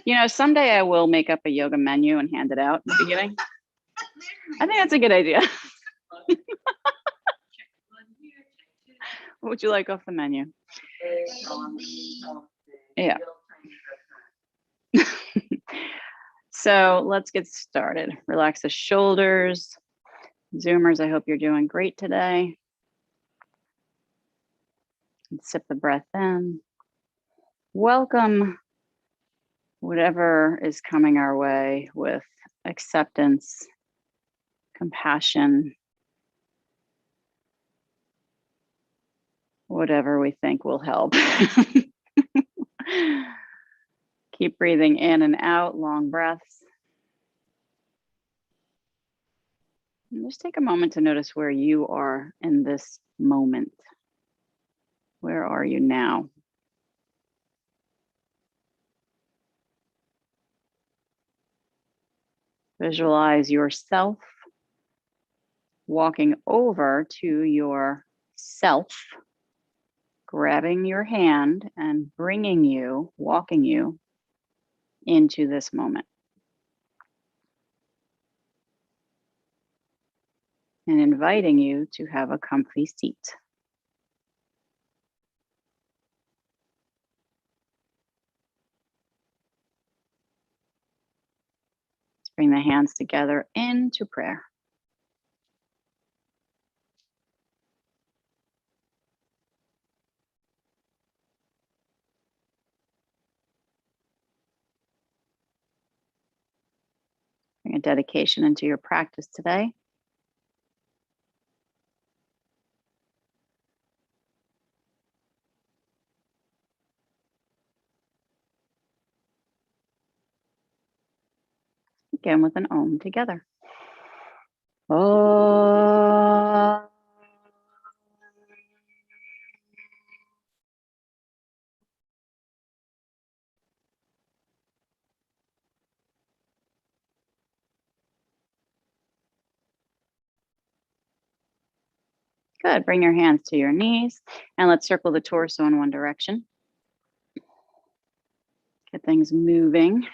You know, someday I will make up a yoga menu and hand it out in the beginning. I think that's a good idea. What would you like off the menu? Yeah. So let's get started. Relax the shoulders. Zoomers, I hope you're doing great today. And sip the breath in. Welcome whatever is coming our way with acceptance, compassion, whatever we think will help. Keep breathing in and out, long breaths. And just take a moment to notice where you are in this moment. Where are you now? Visualize yourself walking over to yourself, grabbing your hand and bringing you, walking you into this moment. And inviting you to have a comfy seat. Let's bring the hands together into prayer. Bring a dedication into your practice today. Again with an Om together. Om. Good, bring your hands to your knees and let's circle the torso in one direction. Get things moving.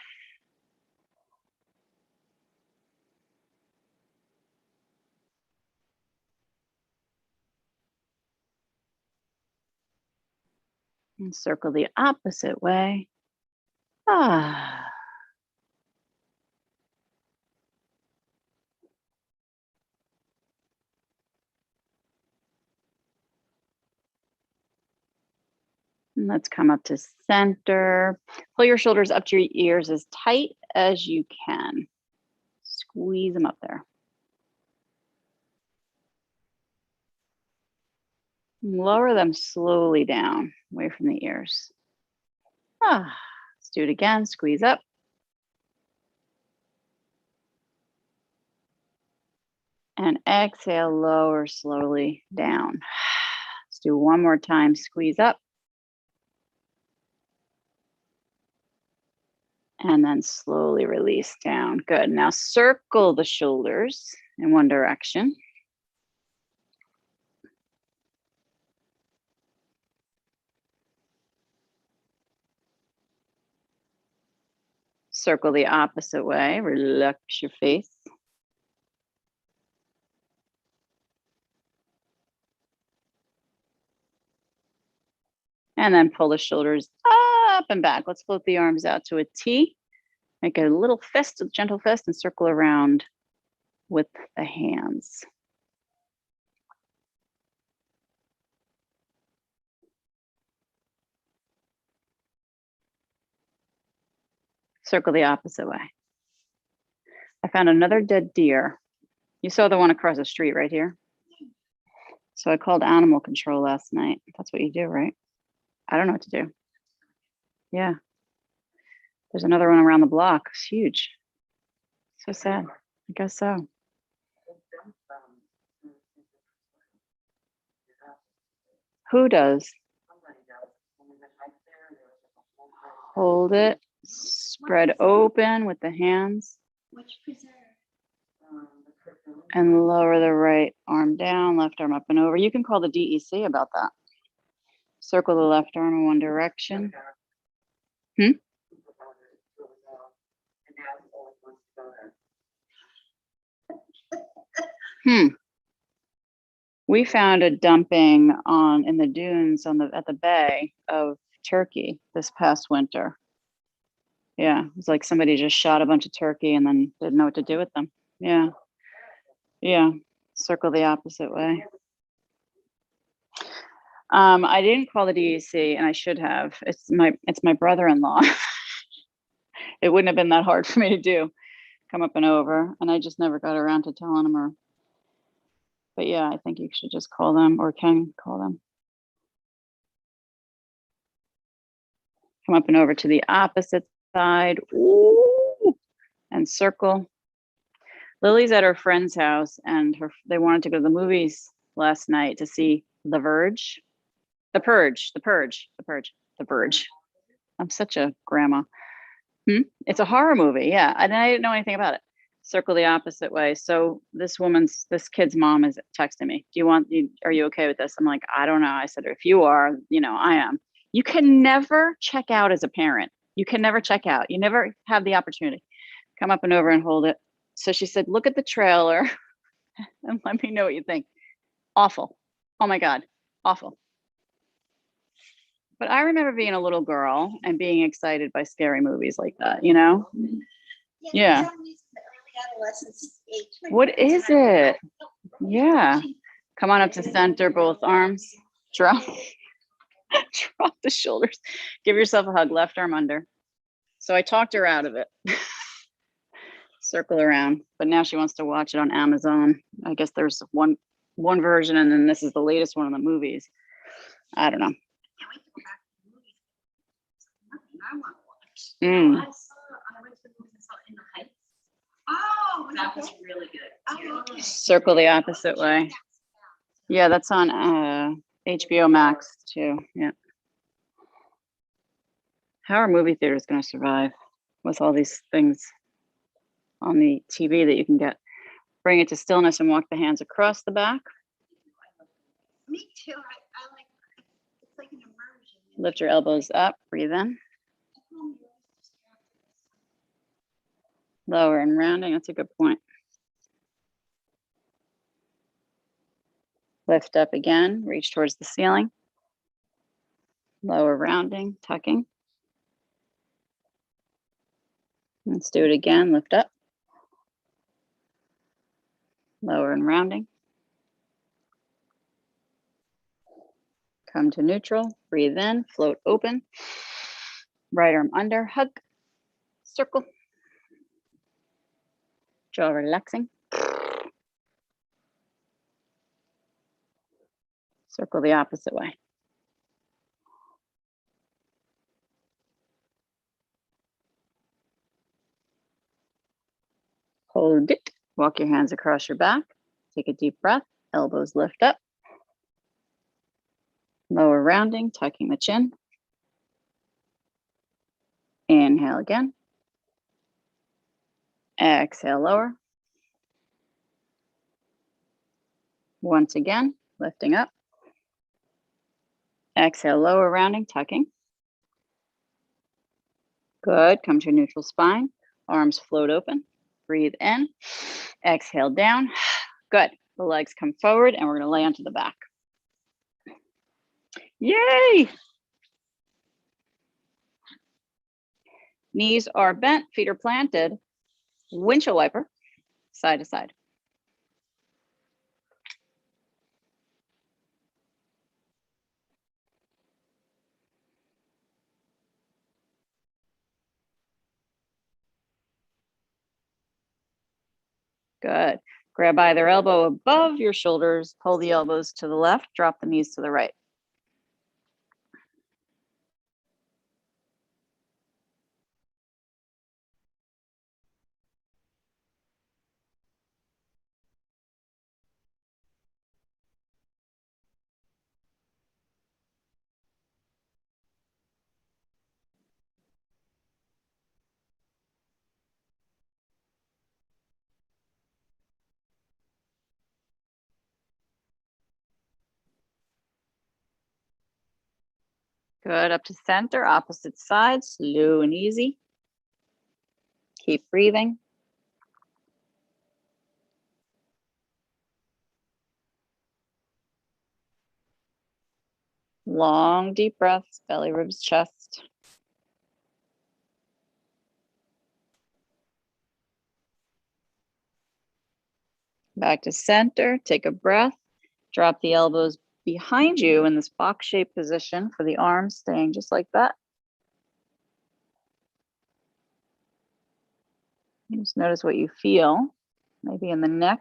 And circle the opposite way. Ah. And let's come up to center. Pull your shoulders up to your ears as tight as you can. Squeeze them up there. Lower them slowly down, away from the ears. Ah, let's do it again. Squeeze up. And exhale, lower slowly down. Let's do one more time. Squeeze up. And then slowly release down. Good. Now circle the shoulders in one direction. Circle the opposite way. Relax your face. And then pull the shoulders up and back. Let's float the arms out to a T. Make a little fist, a gentle fist, and circle around with the hands. Circle the opposite way. I found another dead deer. You saw the one across the street right here. So I called animal control last night. That's what you do, right? I don't know what to do. Yeah. There's another one around the block. It's huge. So sad. I guess so. Who does? Hold it. Spread open with the hands. And lower the right arm down, left arm up and over. You can call the DEC about that. Circle the left arm in one direction. We found a dumping in the dunes at the bay of turkey this past winter. Yeah, it was like somebody just shot a bunch of turkey and then didn't know what to do with them. Yeah. Yeah. Circle the opposite way. I didn't call the DEC and I should have. It's my brother-in-law. It wouldn't have been that hard for me to do. Come up and over, and I just never got around to telling him but yeah, I think you should just call them or can call them. Come up and over to the opposite side. Ooh, and circle. Lily's at her friend's house and they wanted to go to the movies last night to see The Verge. The Purge. I'm such a grandma. It's a horror movie, yeah. And I didn't know anything about it. Circle the opposite way. So this kid's mom is texting me. Are you okay with this? I'm like, I don't know. I said, if you are, I am. You can never check out as a parent. You can never check out. You never have the opportunity. Come up and over and hold it. So she said, look at the trailer and let me know what you think. Awful. Oh my God. Awful. But I remember being a little girl and being excited by scary movies like that, Yeah. What is it? Yeah. Come on up to center, both arms. Drop the shoulders. Give yourself a hug, left arm under. So I talked her out of it. Circle around, but now she wants to watch it on Amazon. I guess there's one version, and then this is the latest one of the movies. I don't know. I went to the movies and saw In the Heights. Oh, that was really good. Circle the opposite way. Yeah, that's on HBO Max too. Yeah. How are movie theaters going to survive with all these things on the TV that you can get? Bring it to stillness and walk the hands across the back. Me too. I like it. It's like an immersion. Lift your elbows up. Breathe in. Lower and rounding. That's a good point. Lift up again. Reach towards the ceiling. Lower rounding, tucking. Let's do it again. Lift up. Lower and rounding. Come to neutral. Breathe in. Float open. Right arm under. Hug. Circle. Jaw relaxing. Circle the opposite way. Hold it. Walk your hands across your back. Take a deep breath. Elbows lift up. Lower rounding, tucking the chin. Inhale again. Exhale, lower. Once again, lifting up. Exhale, lower rounding, tucking. Good. Come to your neutral spine. Arms float open. Breathe in. Exhale down. Good. The legs come forward and we're going to lay onto the back. Yay! Knees are bent, feet are planted. Windshield wiper, side to side. Good. Grab either elbow above your shoulders, pull the elbows to the left, drop the knees to the right. Good. Up to center, opposite side, slow and easy. Keep breathing. Long, deep breaths, belly, ribs, chest. Back to center, take a breath, drop the elbows behind you in this box-shaped position for the arms, staying just like that. Just notice what you feel, maybe in the neck.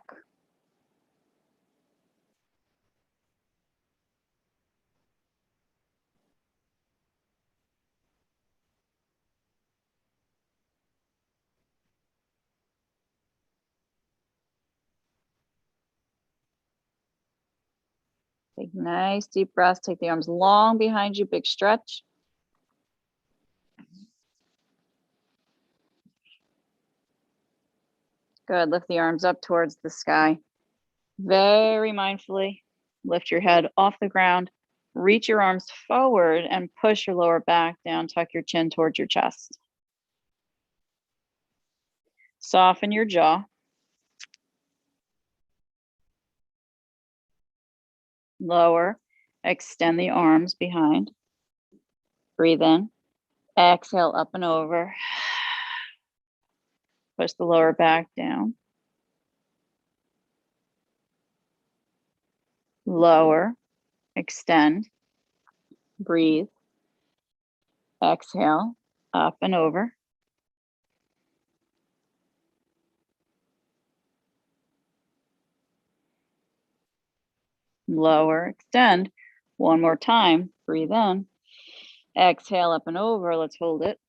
Take nice deep breaths, take the arms long behind you, big stretch. Good, lift the arms up towards the sky. Very mindfully, lift your head off the ground, reach your arms forward and push your lower back down, tuck your chin towards your chest. Soften your jaw. Lower, extend the arms behind. Breathe in, exhale up and over. Push the lower back down. Lower, extend, breathe. Exhale, up and over. Lower, extend. One more time, breathe in. Exhale up and over, let's hold it.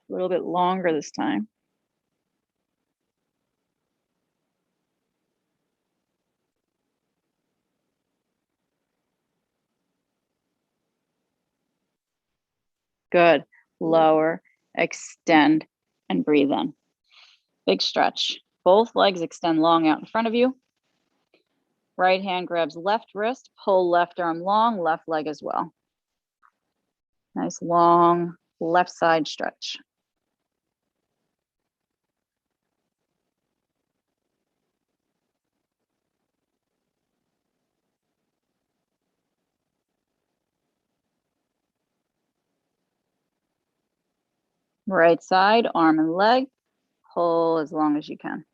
A little bit longer this time. Good. Lower, extend, and breathe in. Big stretch. Both legs extend long out in front of you. Right hand grabs left wrist, pull left arm long, left leg as well. Nice long left side stretch. Right side, arm and leg, pull as long as you can.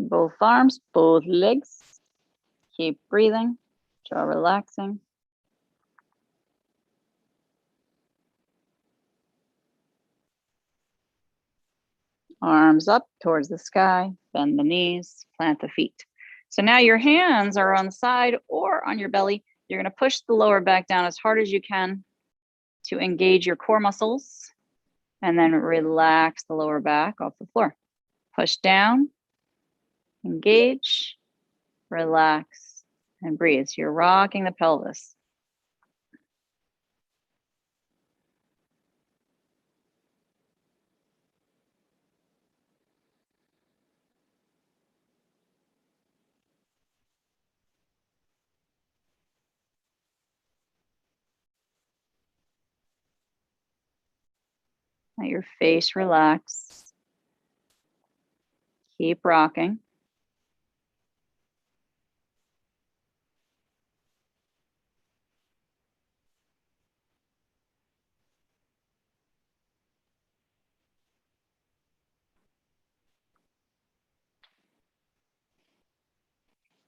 Both arms, both legs. Keep breathing, jaw relaxing. Arms up towards the sky, bend the knees, plant the feet. So now your hands are on the side or on your belly. You're going to push the lower back down as hard as you can to engage your core muscles, and then relax the lower back off the floor. Push down, engage, relax, and breathe. So you're rocking the pelvis. Let your face relax. Keep rocking.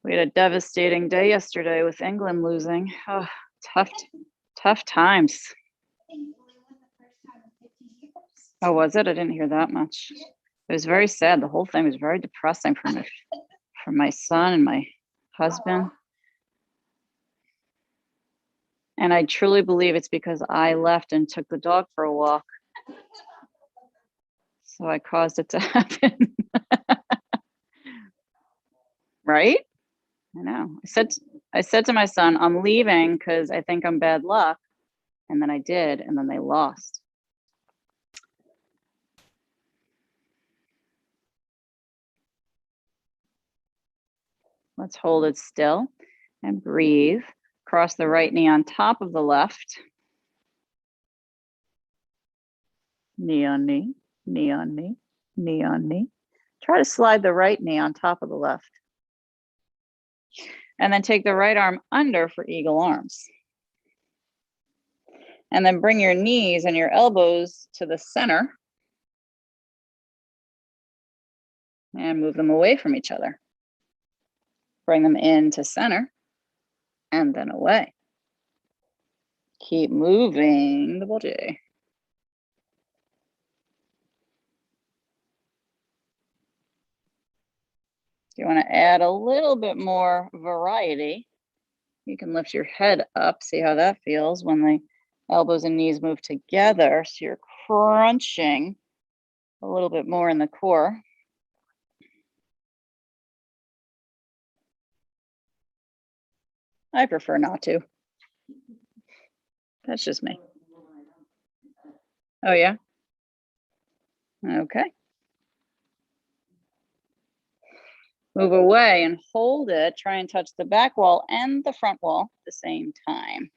We had a devastating day yesterday with England losing. Oh, tough times. Oh, was it? I didn't hear that much. It was very sad. The whole thing was very depressing for my son and my husband. And I truly believe it's because I left and took the dog for a walk. So I caused it to happen. Right? I know. I said to my son, I'm leaving because I think I'm bad luck. And then I did, and then they lost. Let's hold it still and breathe. Cross the right knee on top of the left. Knee on knee, knee on knee, knee on knee. Try to slide the right knee on top of the left. And then take the right arm under for eagle arms. And then bring your knees and your elbows to the center. And move them away from each other. Bring them into center and then away. Keep moving the body. You want to add a little bit more variety. You can lift your head up, see how that feels when the elbows and knees move together. So you're crunching a little bit more in the core. I prefer not to. That's just me. Oh, yeah? Okay. Move away and hold it. Try and touch the back wall and the front wall at the same time.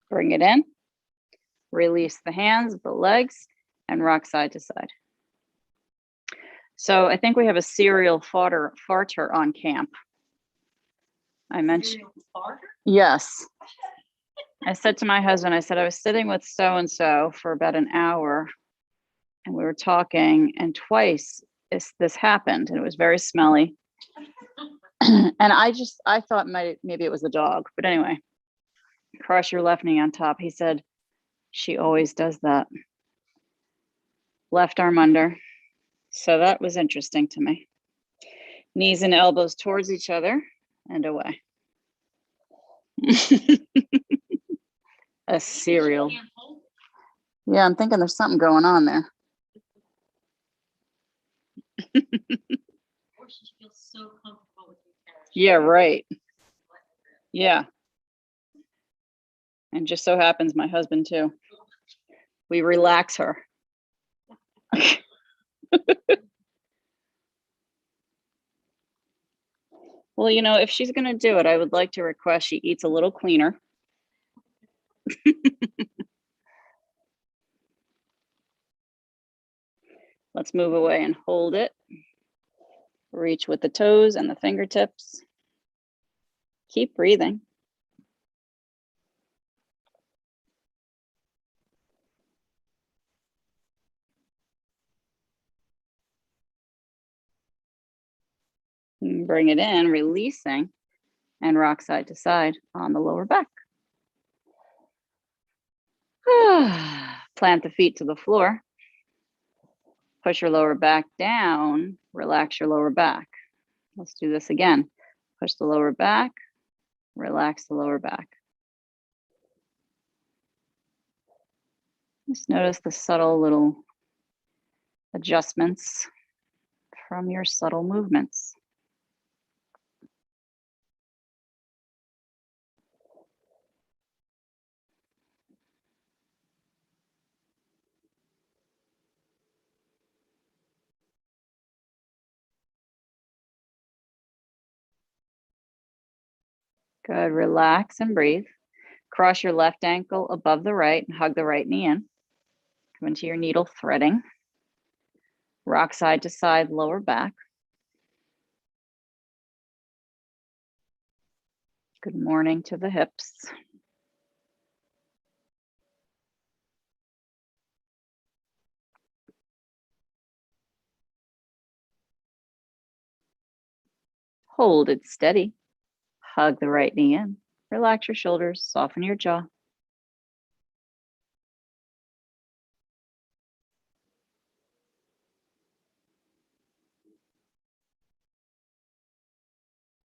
Bring it in. Release the hands, the legs, and rock side to side. So I think we have a serial farter on camp. I mentioned. Yes. I said to my husband, I said, I was sitting with so-and-so for about an hour and we were talking and twice this happened and it was very smelly. And I thought maybe it was the dog, but anyway, cross your left knee on top. He said, she always does that. Left arm under. So that was interesting to me. Knees and elbows towards each other and away. A cereal. Yeah, I'm thinking there's something going on there. Yeah, right. Yeah. And just so happens my husband too. We relax her. Well, you know, if she's going to do it, I would like to request she eats a little cleaner. Let's move away and hold it. Reach with the toes and the fingertips. Keep breathing. And bring it in, releasing, and rock side to side on the lower back. Plant the feet to the floor. Push your lower back down, relax your lower back. Let's do this again. Push the lower back, relax the lower back. Just notice the subtle little adjustments from your subtle movements. Good, relax and breathe. Cross your left ankle above the right and hug the right knee in. Come into your needle threading. Rock side to side, lower back. Good morning to the hips. Hold it steady. Hug the right knee in. Relax your shoulders, soften your jaw.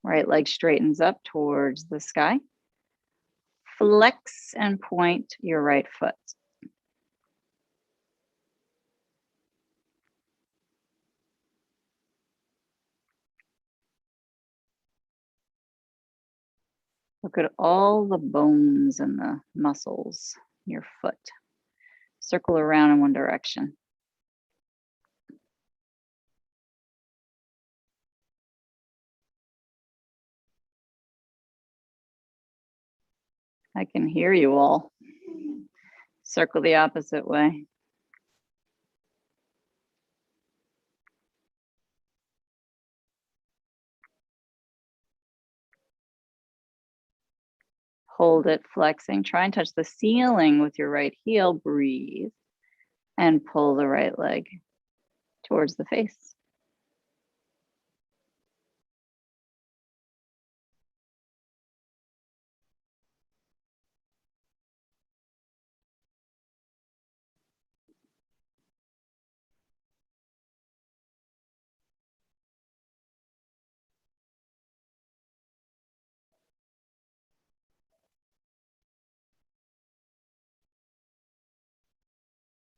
Right leg straightens up towards the sky. Flex and point your right foot. Look at all the bones and the muscles in your foot. Circle around in one direction. I can hear you all. Circle the opposite way. Hold it, flexing. Try and touch the ceiling with your right heel. Breathe. And pull the right leg towards the face.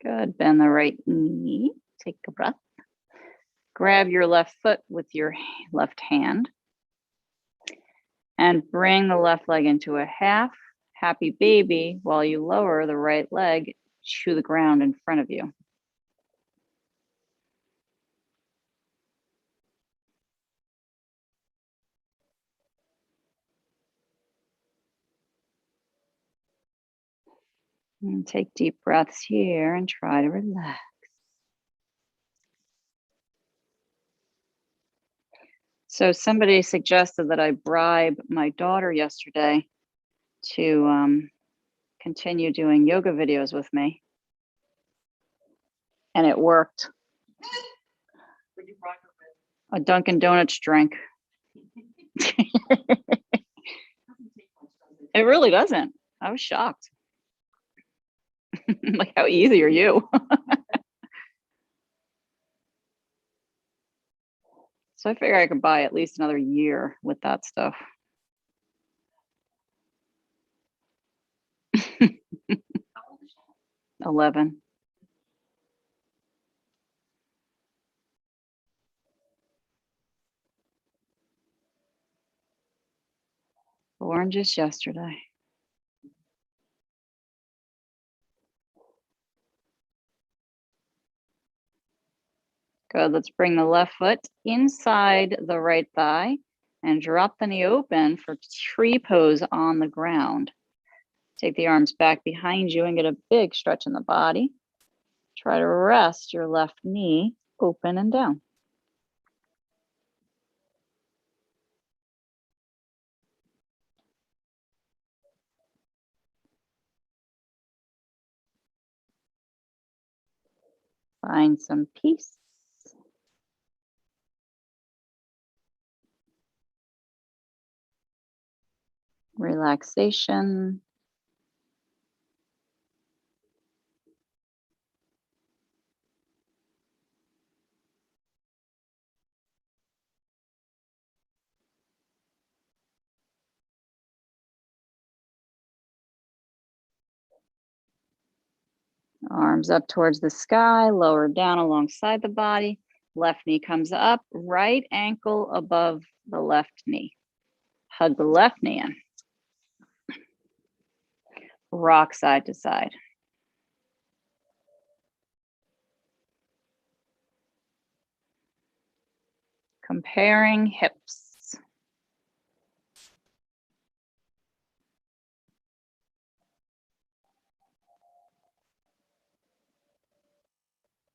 Good. Bend the right knee. Take a breath. Grab your left foot with your left hand and bring the left leg into a half happy baby while you lower the right leg to the ground in front of you. And take deep breaths here and try to relax. So somebody suggested that I bribe my daughter yesterday to continue doing yoga videos with me. And it worked. A Dunkin' Donuts drink. It really doesn't. I was shocked. Like, how easy are you? So I figure I could buy at least another year with that stuff. How old is she? 11. Born just yesterday. Good. Let's bring the left foot inside the right thigh and drop the knee open for tree pose on the ground. Take the arms back behind you and get a big stretch in the body. Try to rest your left knee open and down. Find some peace. Relaxation. Arms up towards the sky, lower down alongside the body. Left knee comes up, right ankle above the left knee. Hug the left knee in. Rock side to side. Comparing hips.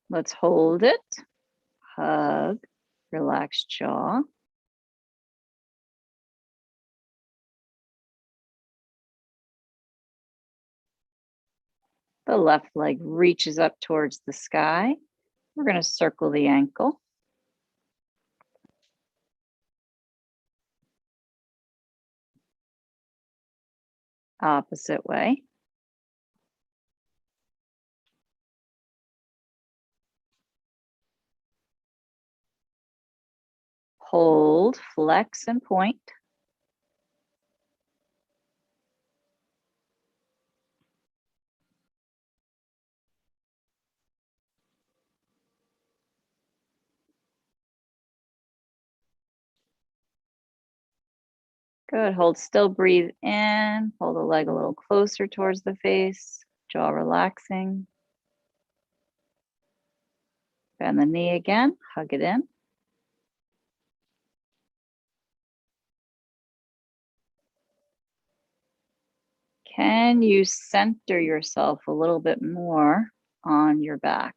Let's hold it. Hug. Relax jaw. The left leg reaches up towards the sky. We're going to circle the ankle. Opposite way. Hold, flex, and point. Good. Hold still, breathe in. Pull the leg a little closer towards the face. Jaw relaxing. Bend the knee again, hug it in. Can you center yourself a little bit more on your back?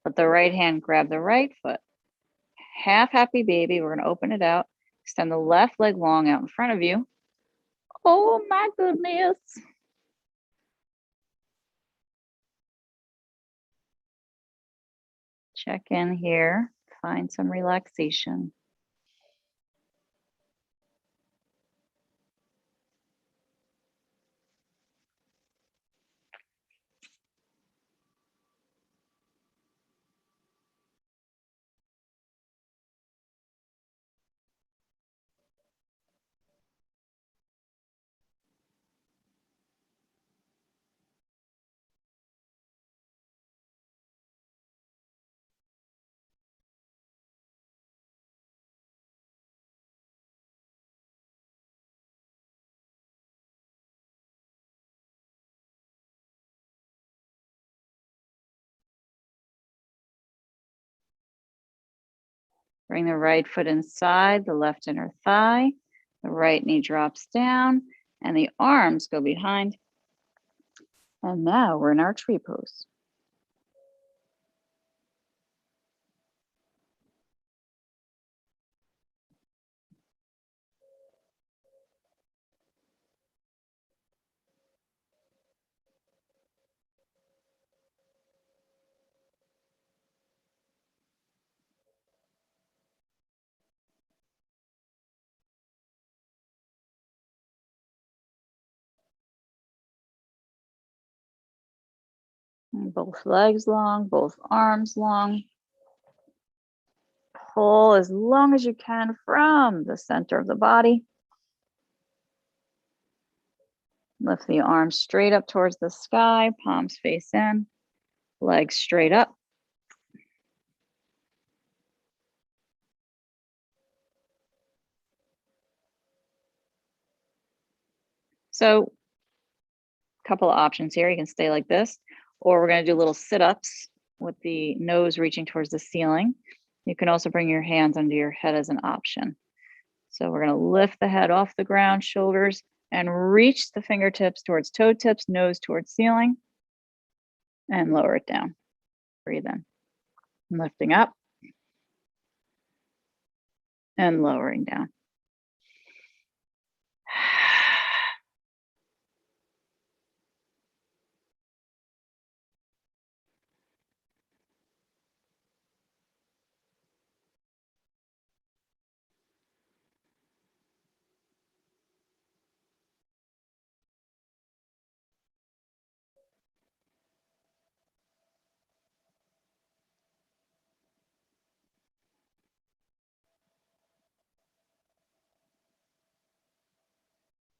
Let the right hand grab the right foot. Half happy baby, we're gonna open it out. Extend the left leg long out in front of you. Oh my goodness. Check in here, find some relaxation. Bring the right foot inside the left inner thigh. The right knee drops down and the arms go behind. And now we're in our tree pose. And both legs long, both arms long. Pull as long as you can from the center of the body. Lift the arms straight up towards the sky, palms face in, legs straight up. So a couple of options here. You can stay like this, or we're going to do little sit-ups with the nose reaching towards the ceiling. You can also bring your hands under your head as an option. So we're going to lift the head off the ground, shoulders, and reach the fingertips towards toe tips, nose towards ceiling, and lower it down. Breathe in. Lifting up and lowering down.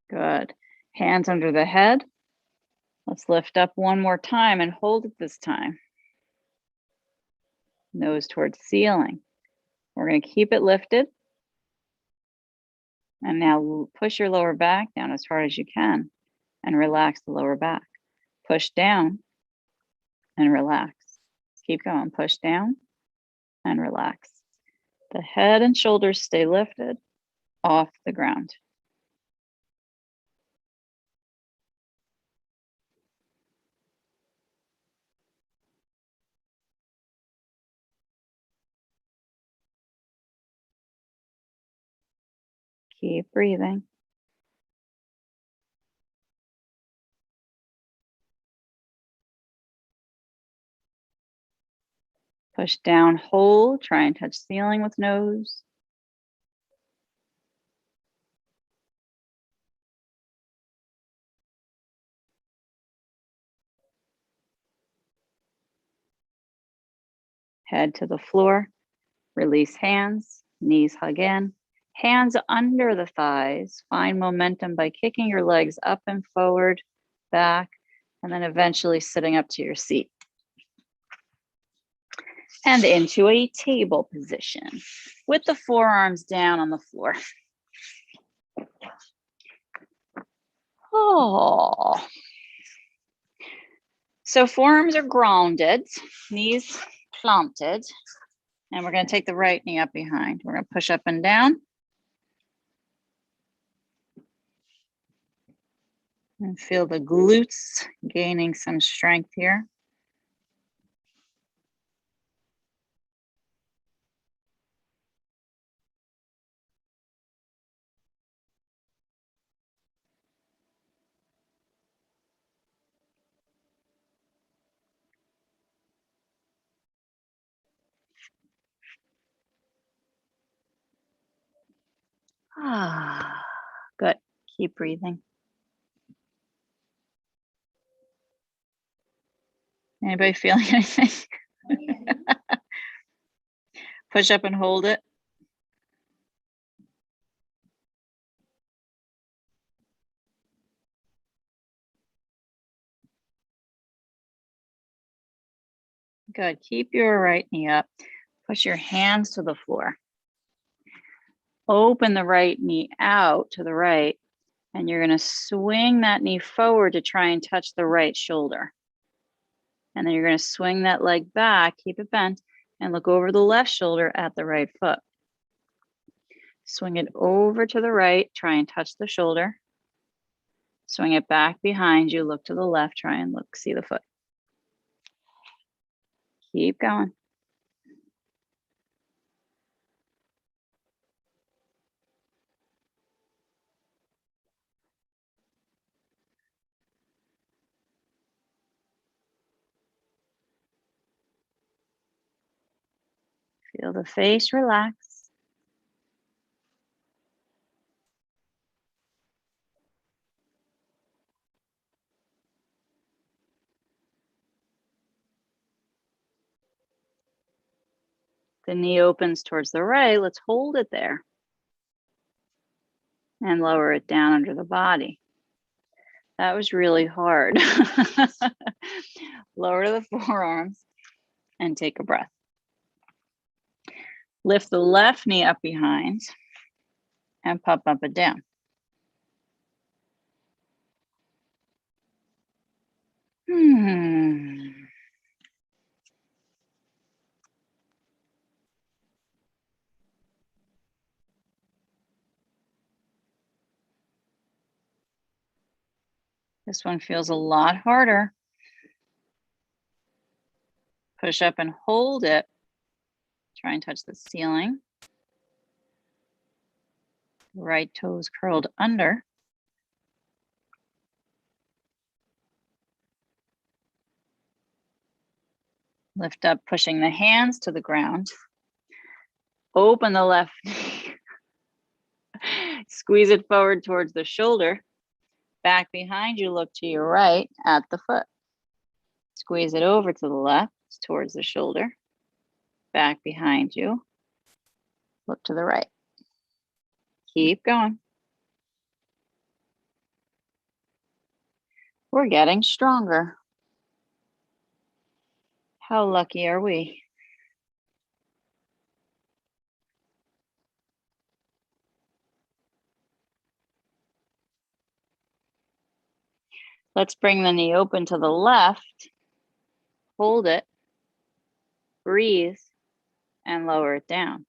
Good. Hands under the head. Let's lift up one more time and hold it this time. Nose towards ceiling. We're going to keep it lifted. And now push your lower back down as hard as you can and relax the lower back. Push down and relax. Keep going. Push down and relax. The head and shoulders stay lifted off the ground. Keep breathing. Push down, hold, try and touch ceiling with nose. Head to the floor, release hands, knees hug in. Hands under the thighs, find momentum by kicking your legs up and forward, back, and then eventually sitting up to your seat. And into a table position with the forearms down on the floor. Oh. So forearms are grounded, knees planted, and we're going to take the right knee up behind. We're going to push up and down. And feel the glutes gaining some strength here. Ah, good. Keep breathing. Anybody feeling anything? Push up and hold it. Good. Keep your right knee up. Push your hands to the floor. Open the right knee out to the right, and you're going to swing that knee forward to try and touch the right shoulder. And then you're going to swing that leg back, keep it bent, and look over the left shoulder at the right foot. Swing it over to the right, try and touch the shoulder. Swing it back behind you, look to the left, try and look, see the foot. Keep going. Feel the face relax. The knee opens towards the right. Let's hold it there. And lower it down under the body. That was really hard. Lower to the forearms and take a breath. Lift the left knee up behind and pop up and down. This one feels a lot harder. Push up and hold it. Try and touch the ceiling. Right toes curled under. Lift up, pushing the hands to the ground. Open the left knee. Squeeze it forward towards the shoulder. Back behind you, look to your right at the foot. Squeeze it over to the left towards the shoulder. Back behind you. Look to the right. Keep going. We're getting stronger. How lucky are we? Let's bring the knee open to the left. Hold it. Breathe and lower it down.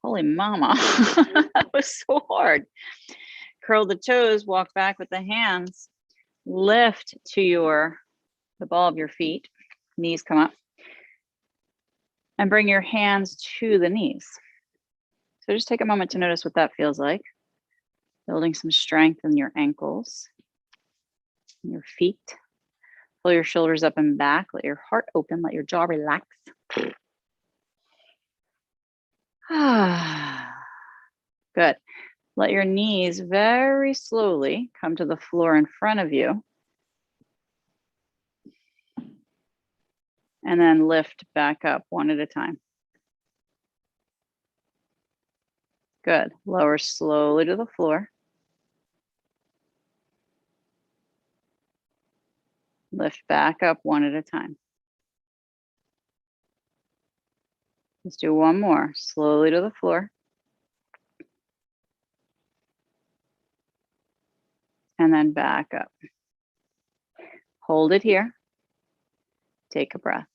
Holy mama, that was so hard. Curl the toes, walk back with the hands. Lift to the ball of your feet. Knees come up. And bring your hands to the knees. So just take a moment to notice what that feels like. Building some strength in your ankles, your feet. Pull your shoulders up and back. Let your heart open. Let your jaw relax. Good. Let your knees very slowly come to the floor in front of you. And then lift back up one at a time. Good. Lower slowly to the floor. Lift back up one at a time. Let's do one more. Slowly to the floor. and then back up. Hold it here. Take a breath.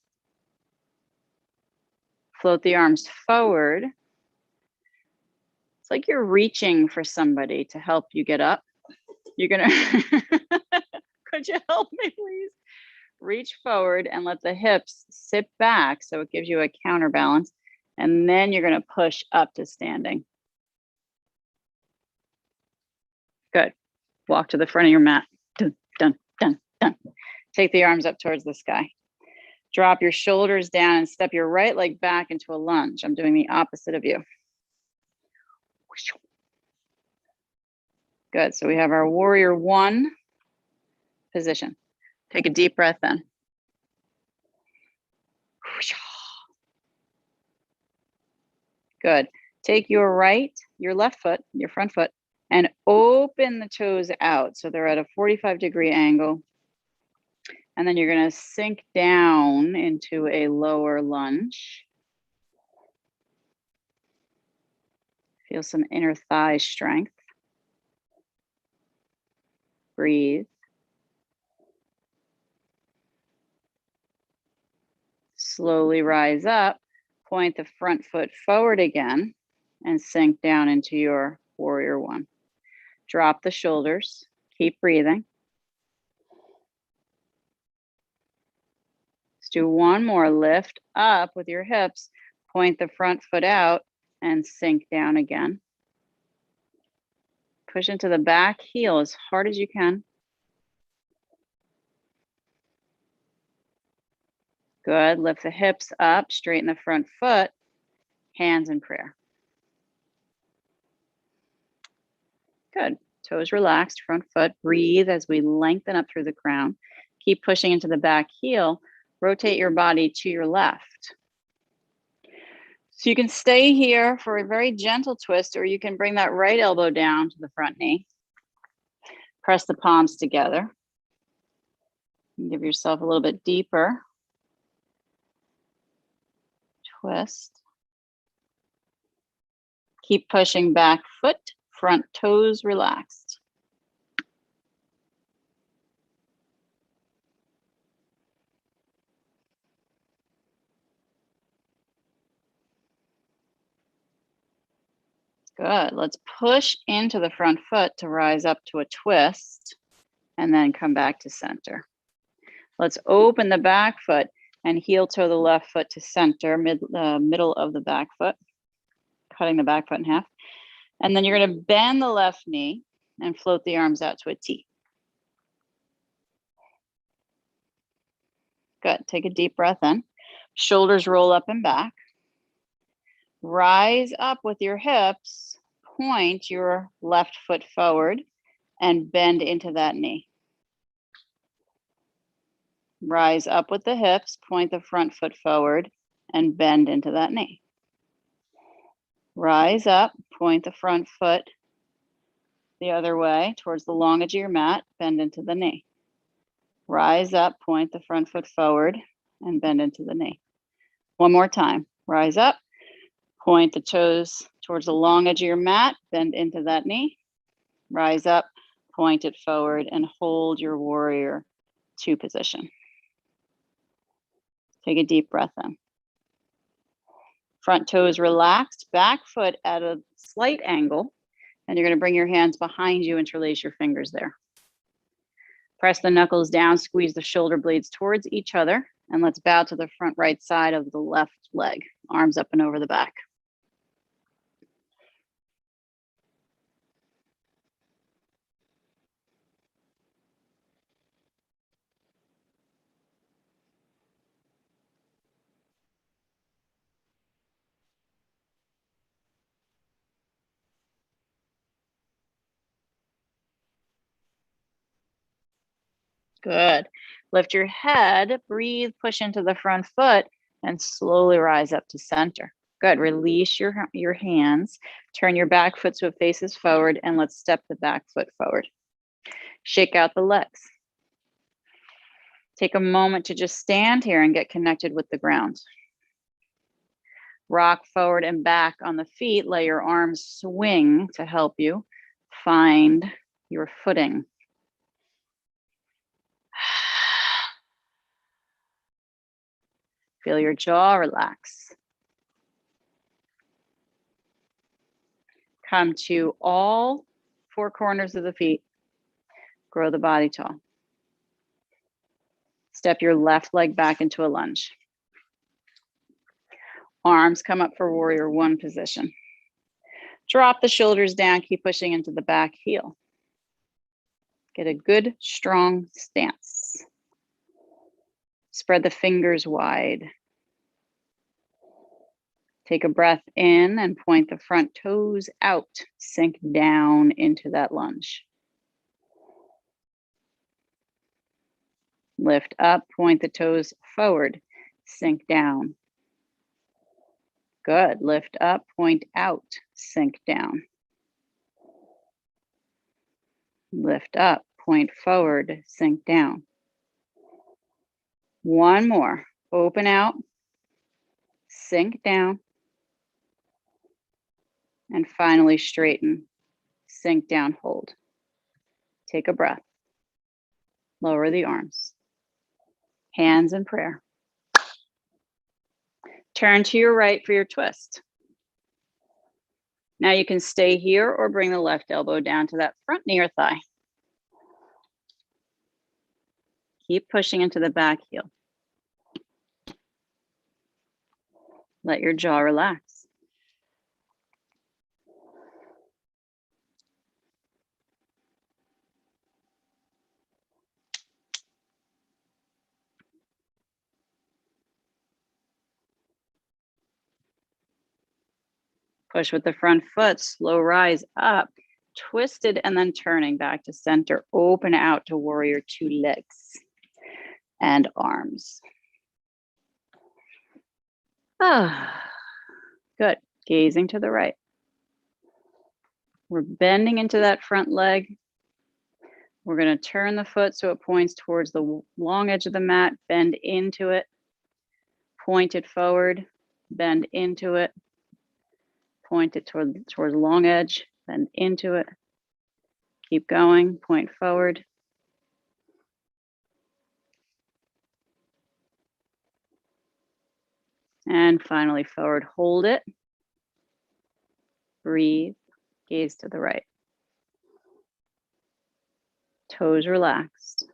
Float the arms forward. It's like you're reaching for somebody to help you get up. You're gonna, could you help me please? Reach forward and let the hips sit back so it gives you a counterbalance. And then you're gonna push up to standing. Good. Walk to the front of your mat. Dun, dun, dun, dun. Take the arms up towards the sky. Drop your shoulders down and step your right leg back into a lunge. I'm doing the opposite of you. Good. So we have our warrior one position. Take a deep breath in. Good. Take your left foot, your front foot, and open the toes out. So they're at a 45-degree angle. And then you're going to sink down into a lower lunge. Feel some inner thigh strength. Breathe. Slowly rise up. Point the front foot forward again and sink down into your warrior one. Drop the shoulders. Keep breathing. Let's do one more. Lift up with your hips. Point the front foot out and sink down again. Push into the back heel as hard as you can. Good. Lift the hips up, straighten the front foot, hands in prayer. Good. Toes relaxed, front foot. Breathe as we lengthen up through the crown. Keep pushing into the back heel. Rotate your body to your left. So you can stay here for a very gentle twist, or you can bring that right elbow down to the front knee. Press the palms together. Give yourself a little bit deeper twist. Keep pushing back foot, front toes relaxed. Good. Let's push into the front foot to rise up to a twist and then come back to center. Let's open the back foot and heel toe the left foot to center, middle of the back foot, cutting the back foot in half. And then you're going to bend the left knee and float the arms out to a T. Good. Take a deep breath in. Shoulders roll up and back. Rise up with your hips, point your left foot forward and bend into that knee. Rise up with the hips, point the front foot forward and bend into that knee. Rise up, point the front foot the other way towards the long edge of your mat, bend into the knee. Rise up, point the front foot forward and bend into the knee. One more time. Rise up. Point the toes towards the long edge of your mat, bend into that knee. Rise up, point it forward, and hold your warrior two position. Take a deep breath in. Front toes relaxed, back foot at a slight angle, and you're going to bring your hands behind you, interlace your fingers there. Press the knuckles down, squeeze the shoulder blades towards each other, and let's bow to the front right side of the left leg, arms up and over the back. Good. Lift your head, breathe, push into the front foot, and slowly rise up to center. Good. Release your hands. Turn your back foot so it faces forward, and let's step the back foot forward. Shake out the legs. Take a moment to just stand here and get connected with the ground. Rock forward and back on the feet. Let your arms swing to help you find your footing. Feel your jaw relax. Come to all four corners of the feet. Grow the body tall. Step your left leg back into a lunge. Arms come up for warrior one position. Drop the shoulders down, keep pushing into the back heel. Get a good, strong stance. Spread the fingers wide. Take a breath in and point the front toes out. Sink down into that lunge. Lift up, point the toes forward. Sink down. Good. Lift up, point out, sink down. Lift up, point forward, sink down. One more. Open out, sink down. And finally straighten, sink down, hold. Take a breath. Lower the arms. Hands in prayer. Turn to your right for your twist. Now you can stay here or bring the left elbow down to that front knee or thigh. Keep pushing into the back heel. Let your jaw relax. Push with the front foot, slow rise up, twisted and then turning back to center. Open out to warrior two, legs and arms. Good. Gazing to the right. We're bending into that front leg. We're going to turn the foot so it points towards the long edge of the mat. Bend into it. Point it forward. Bend into it. Point it towards the long edge. Bend into it. Keep going. Point forward. And finally forward. Hold it. Breathe. Gaze to the right. Toes relaxed.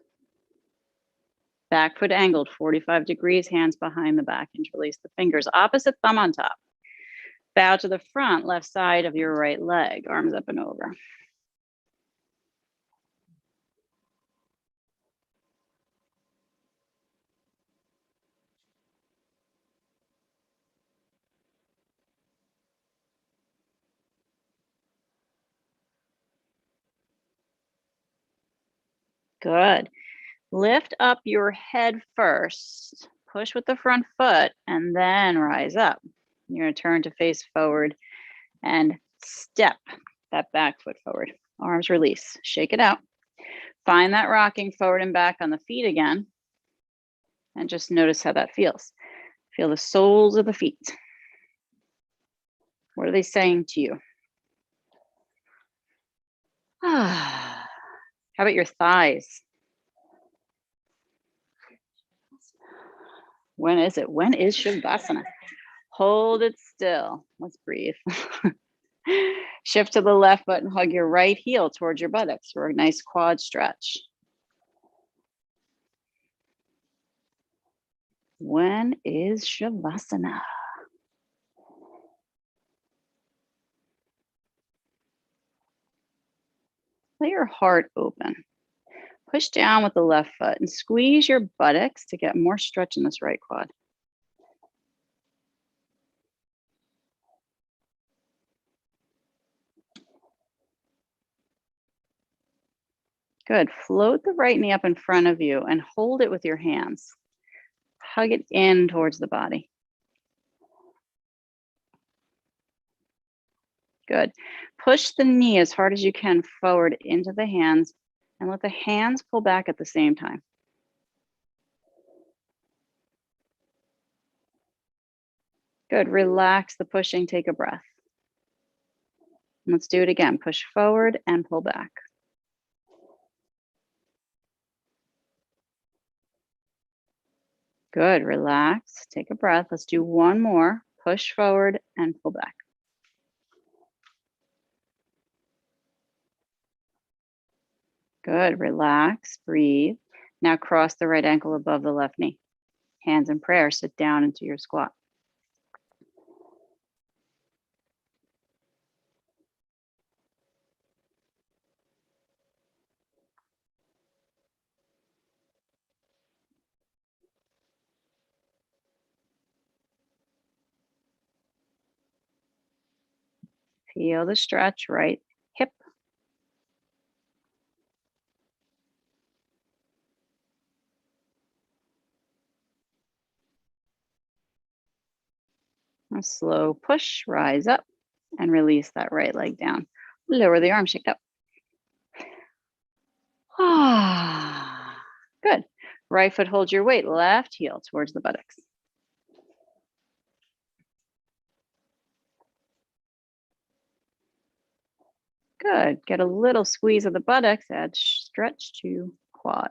Back foot angled 45 degrees, hands behind the back. Interlace the fingers. Opposite thumb on top. Bow to the front, left side of your right leg. Arms up and over. Good. Lift up your head first. Push with the front foot and then rise up. You're going to turn to face forward and step that back foot forward. Arms release. Shake it out. Find that rocking forward and back on the feet again. And just notice how that feels. Feel the soles of the feet. What are they saying to you? How about your thighs? When is it? When is Shavasana? Hold it still. Let's breathe. Shift to the left foot and hug your right heel towards your buttocks for a nice quad stretch. When is Shavasana? Let your heart open. Push down with the left foot and squeeze your buttocks to get more stretch in this right quad. Good. Float the right knee up in front of you and hold it with your hands. Hug it in towards the body. Good. Push the knee as hard as you can forward into the hands and let the hands pull back at the same time. Good. Relax the pushing. Take a breath. Let's do it again. Push forward and pull back. Good, relax, take a breath. Let's do one more. Push forward and pull back. Good, relax, breathe. Now cross the right ankle above the left knee. Hands in prayer, sit down into your squat. Feel the stretch, right hip. A slow push, rise up and release that right leg down. Lower the arm, shake up. Ah, good. Right foot holds your weight, left heel towards the buttocks. Good. Get a little squeeze of the buttocks, add stretch to quad.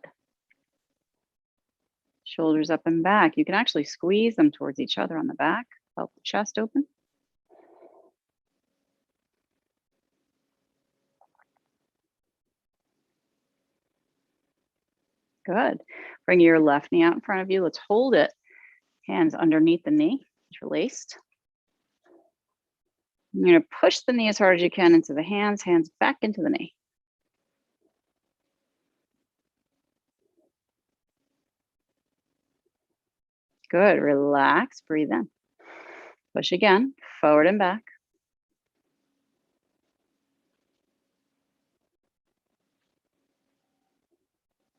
Shoulders up and back. You can actually squeeze them towards each other on the back, help the chest open. Good. Bring your left knee out in front of you. Let's hold it. Hands underneath the knee, interlaced. You're going to push the knee as hard as you can into the hands back into the knee. Good. Relax, breathe in. Push again, forward and back.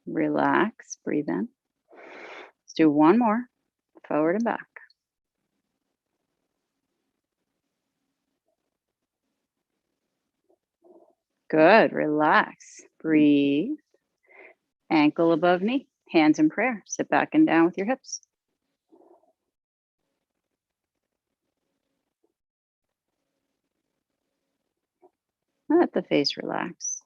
Relax, breathe in. Let's do one more, forward and back. Good, relax, breathe. Ankle above knee, hands in prayer. Sit back and down with your hips. Let the face relax.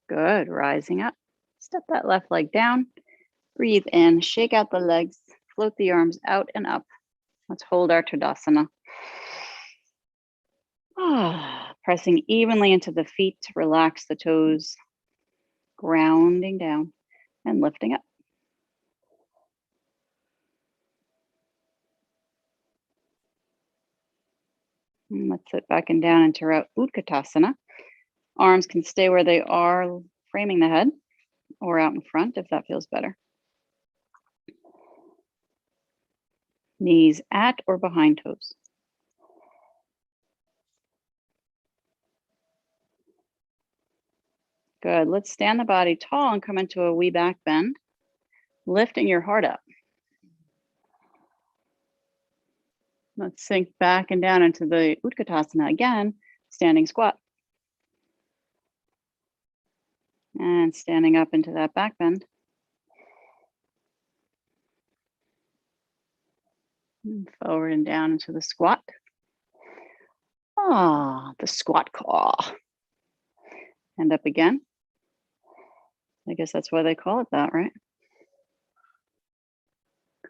Good, rising up. Step that left leg down. Breathe in, shake out the legs, float the arms out and up. Let's hold our Tadasana. Pressing evenly into the feet to relax the toes, grounding down and lifting up. And let's sit back and down into Utkatasana. Arms can stay where they are, framing the head, or out in front if that feels better. Knees at or behind toes. Good. Let's stand the body tall and come into a wee back bend, lifting your heart up. Let's sink back and down into the Utkatasana again, standing squat. And standing up into that back bend. And forward and down into the squat. The squat claw. And up again. I guess that's why they call it that, right?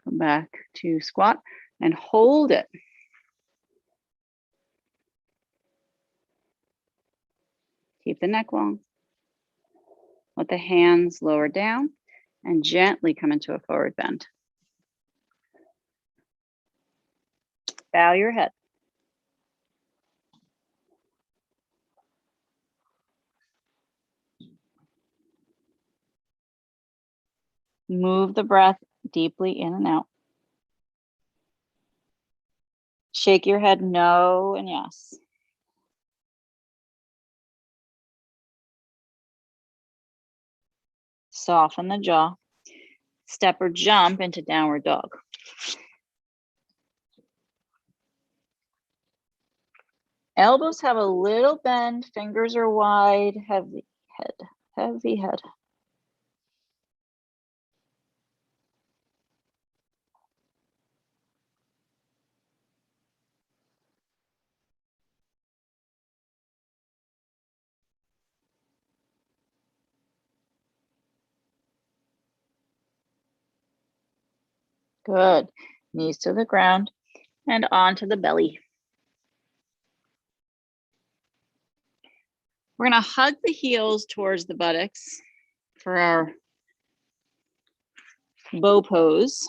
Come back to squat and hold it. Keep the neck long. Let the hands lower down and gently come into a forward bend. Bow your head. Move the breath deeply in and out. Shake your head no and yes. Soften the jaw. Step or jump into downward dog. Elbows have a little bend, fingers are wide, heavy head. Heavy head. Good. Knees to the ground and onto the belly. We're going to hug the heels towards the buttocks for our bow pose.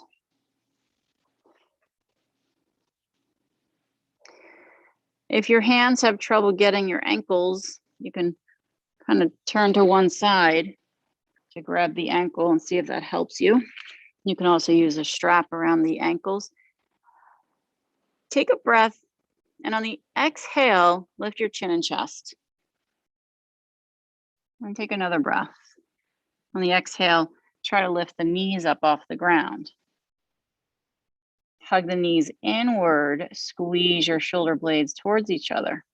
If your hands have trouble getting your ankles, you can kind of turn to one side to grab the ankle and see if that helps you. You can also use a strap around the ankles. Take a breath, and on the exhale, lift your chin and chest. And take another breath. On the exhale, try to lift the knees up off the ground. Hug the knees inward, squeeze your shoulder blades towards each other.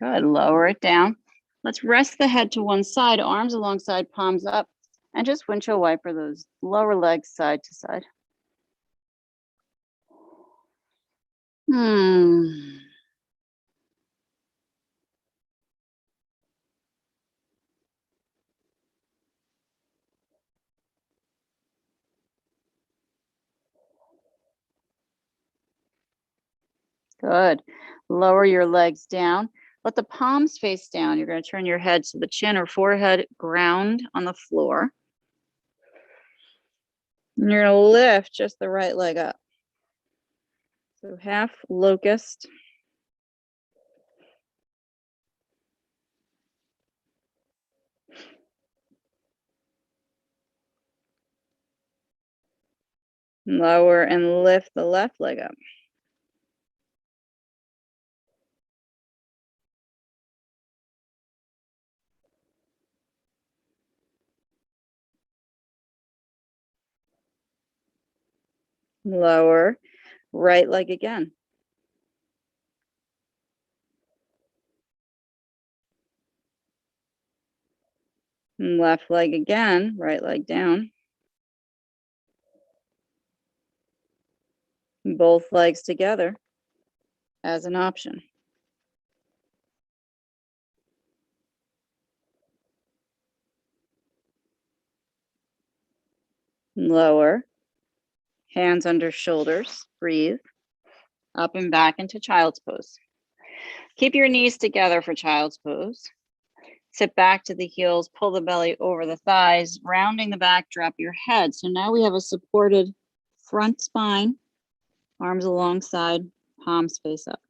Good, lower it down. Let's rest the head to one side, arms alongside, palms up, and just windshield wiper those lower legs side to side. Good. Lower your legs down. Let the palms face down. You're going to turn your head to the chin or forehead, ground on the floor. And you're going to lift just the right leg up. So half locust. Lower and lift the left leg up. Lower, right leg again. Left leg again, right leg down. Both legs together as an option. Lower, hands under shoulders, breathe. Up and back into child's pose. Keep your knees together for child's pose. Sit back to the heels, pull the belly over the thighs, rounding the back, drop your head. So now we have a supported front spine, arms alongside, palms face up.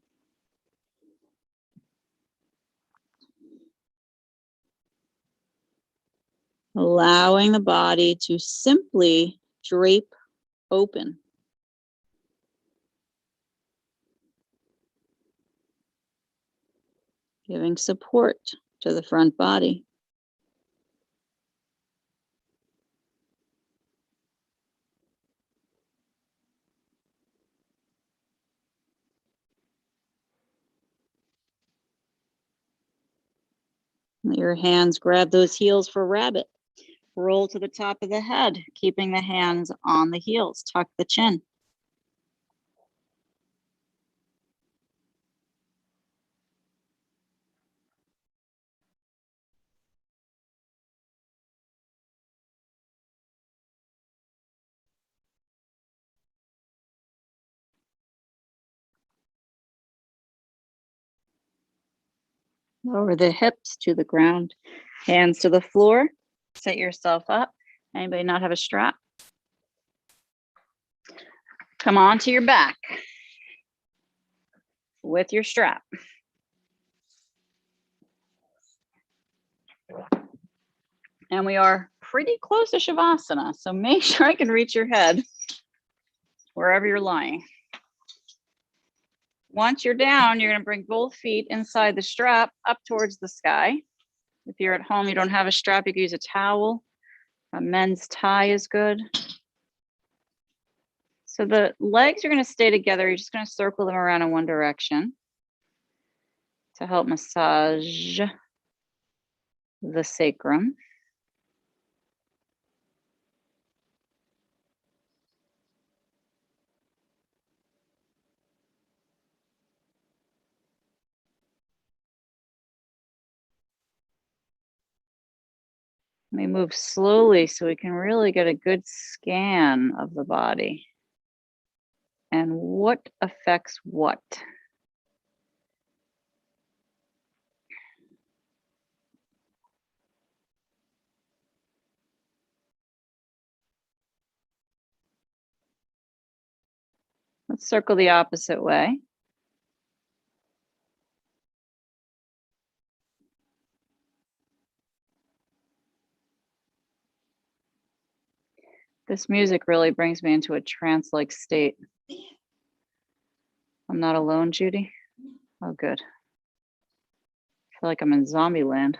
Allowing the body to simply drape open. Giving support to the front body. Let your hands grab those heels for rabbit. Roll to the top of the head, keeping the hands on the heels. Tuck the chin. Lower the hips to the ground, hands to the floor. Set yourself up. Anybody not have a strap? Come on to your back with your strap. And we are pretty close to Shavasana, so make sure I can reach your head wherever you're lying. Once you're down, you're going to bring both feet inside the strap up towards the sky. If you're at home, you don't have a strap, you can use a towel. A men's tie is good. So the legs are going to stay together. You're just going to circle them around in one direction to help massage the sacrum. We move slowly so we can really get a good scan of the body and what affects what. Let's circle the opposite way. This music really brings me into a trance-like state. I'm not alone, Judy? Oh, good. I feel like I'm in zombie land.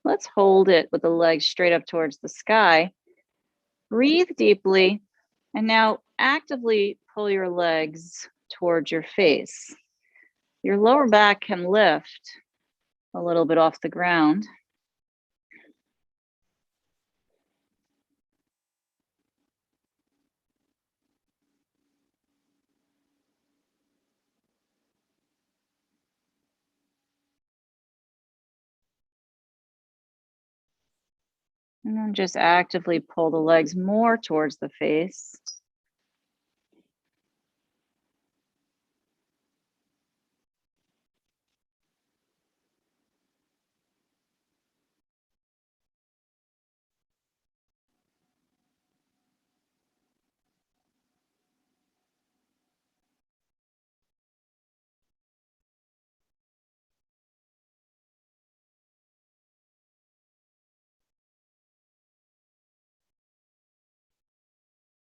Let's hold it with the legs straight up towards the sky. Breathe deeply, and now actively pull your legs towards your face. Your lower back can lift a little bit off the ground. And then just actively pull the legs more towards the face.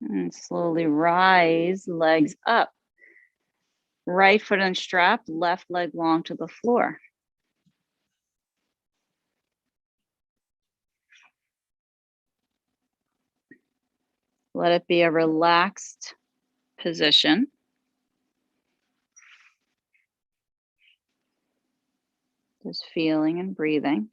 And slowly rise, legs up. Right foot unstrapped, left leg long to the floor. Let it be a relaxed position. Just feeling and breathing.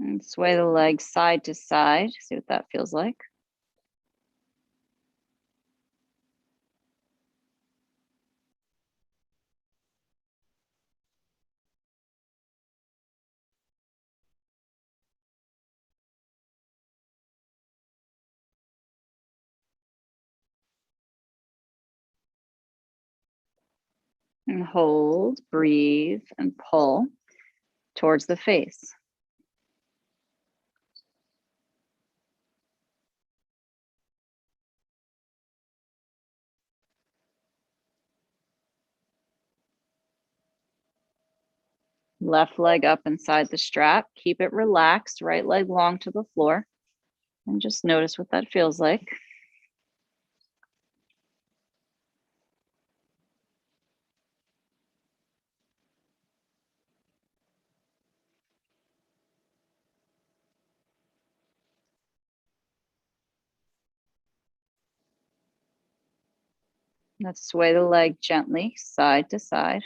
And sway the legs side to side. See what that feels like. And hold, breathe, and pull towards the face. Left leg up inside the strap. Keep it relaxed. Right leg long to the floor. And just notice what that feels like. Let's sway the leg gently, side to side.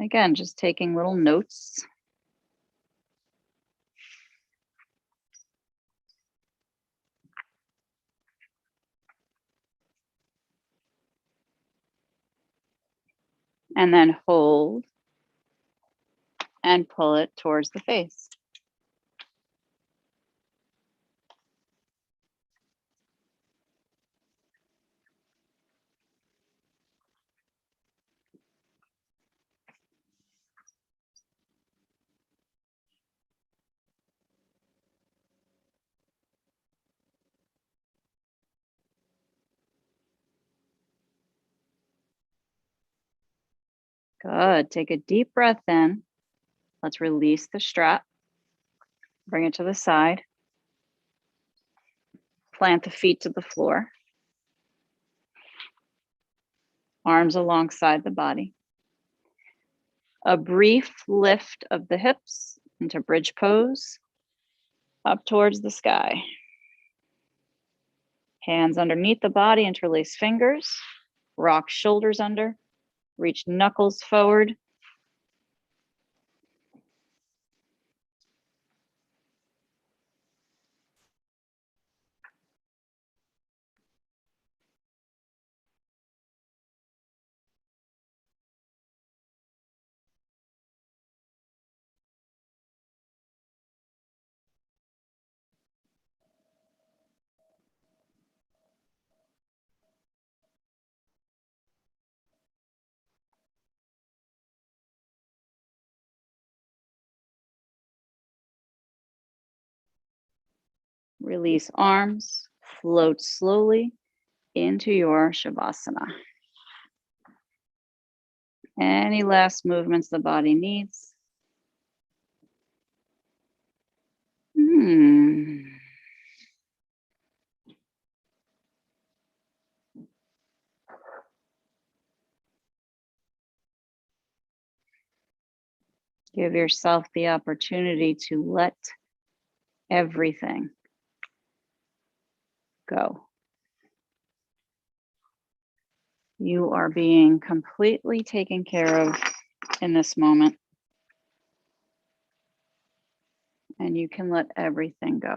Again, just taking little notes. And then hold and pull it towards the face. Good. Take a deep breath in. Let's release the strap. Bring it to the side. Plant the feet to the floor. Arms alongside the body. A brief lift of the hips into bridge pose. Up towards the sky. Hands underneath the body, interlace fingers. Rock shoulders under. Reach knuckles forward. Release arms. Float slowly into your Shavasana. Any last movements the body needs? Give yourself the opportunity to let everything go. You are being completely taken care of in this moment, and you can let everything go.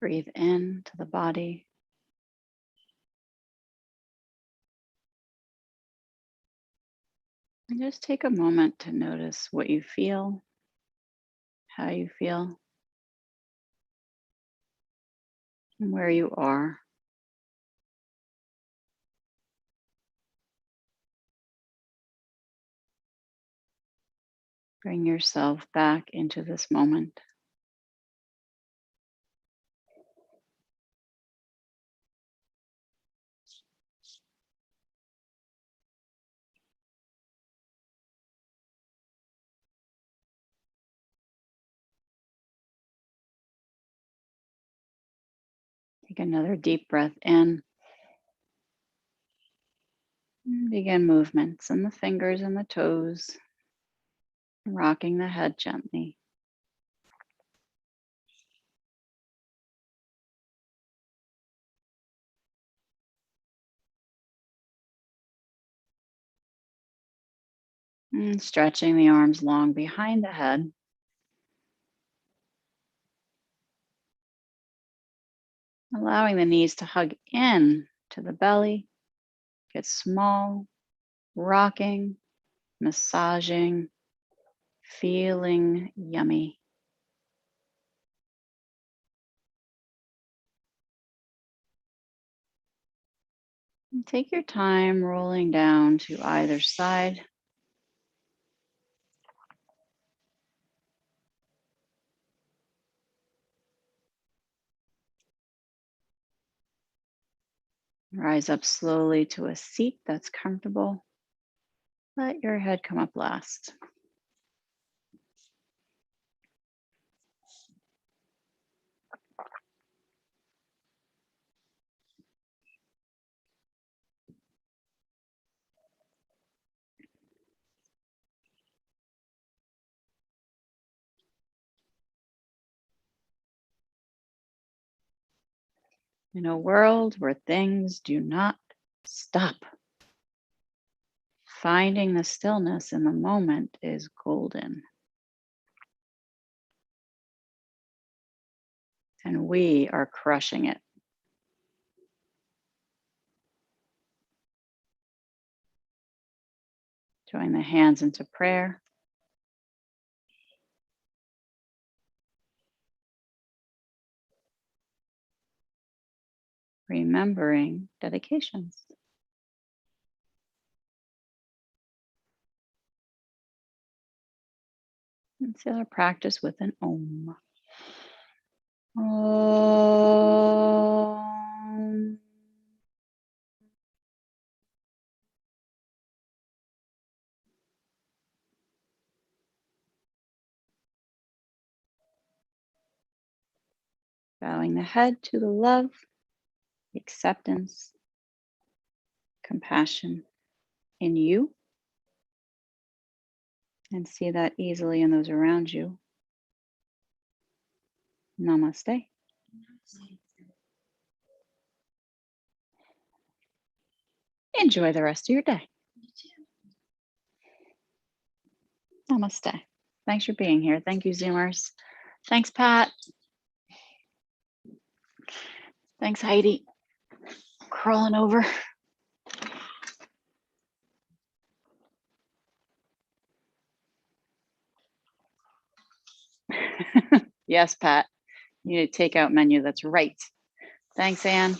Breathe in to the body. And just take a moment to notice what you feel, how you feel, and where you are. Bring yourself back into this moment. Take another deep breath in. And begin movements in the fingers and the toes, rocking the head gently. And stretching the arms long behind the head. Allowing the knees to hug in to the belly. Get small, rocking, massaging, feeling yummy. And take your time rolling down to either side. Rise up slowly to a seat that's comfortable. Let your head come up last. In a world where things do not stop, finding the stillness in the moment is golden. And we are crushing it. Join the hands into prayer. Remembering dedications. And seal our practice with an Om. Om. Bowing the head to the love, acceptance, compassion in you. And see that easily in those around you. Namaste. Enjoy the rest of your day. Namaste. Thanks for being here. Thank you, Zoomers. Thanks, Pat. Thanks, Heidi. Crawling over. Yes, Pat. You need a takeout menu. That's right. Thanks, Anne.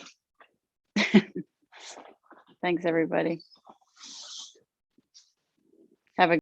Thanks, everybody. Have a